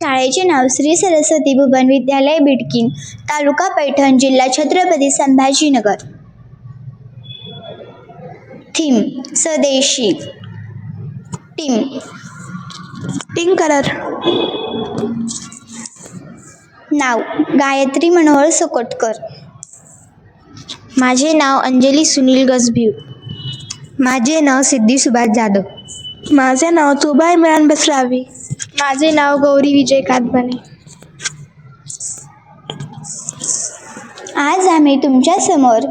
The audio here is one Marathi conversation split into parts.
शाळेचे नाव श्री सरस्वती भुवन विद्यालय बिडकीन, तालुका पैठण, जिल्हा छत्रपती संभाजीनगर. थीम स्वदेशी. Team pink colour. नाव गायत्री मनोहर सोकोटकर. माझे नाव अंजली सुनील गजभिव. माझे नाव सिद्धी सुभाष जाधव. माझे नाव तुबा इम्रान बसरावी. माझे नाव गौरी विजय कातबाने. आज आम्ही तुमच्या समोर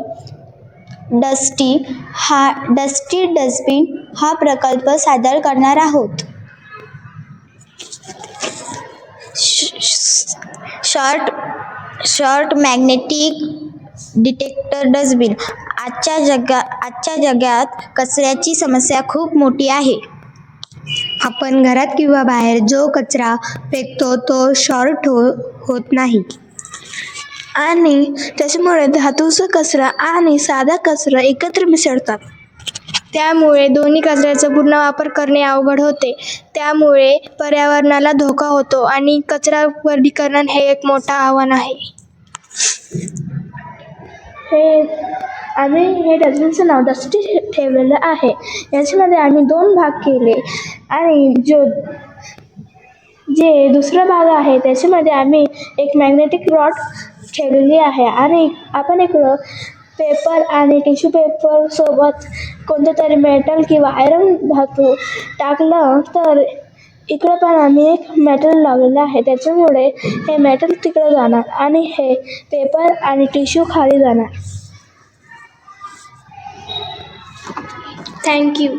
डस्टी डस्टबिन हा प्रकल्प सादर करणार आहोत. Short magnetic detector dustbin. आजच्या जगात कचऱ्याची समस्या खूप मोठी आहे. आपण घरात किंवा बाहेर जो कचरा फेकतो तो शॉर्ट होत नाही आणि त्याच्यामुळे धातूचा कचरा आणि साधा कचरा एकत्र मिसळतात. त्यामुळे दोन्ही कचऱ्याचा पूर्ण वापर करणे अवघड होते. त्यामुळे पर्यावरणाला धोका होतो आणि कचरा वर्गीकरण हे एक मोठं आव्हान आहे. आम्ही हे डस्टबिनचं नाव डस्टी ठेवलेलं आहे. याच्यामध्ये आम्ही 2 भाग केले आणि जे दुसरा भाग आहे त्याच्यामध्ये आम्ही एक मॅग्नेटिक रॉड ठेवलेली आहे आणि आपण इकडं पेपर आणि टिश्यू पेपर सोबत कोणतं तरी मेटल किंवा आयरन धातू टाकलं तर इकडं पण आम्ही एक मेटल लावलेलं आहे. त्याच्यामुळे हे मेटल तिकडं जाणार आणि हे पेपर आणि टिश्यू खाली जाणार. थँक्यू.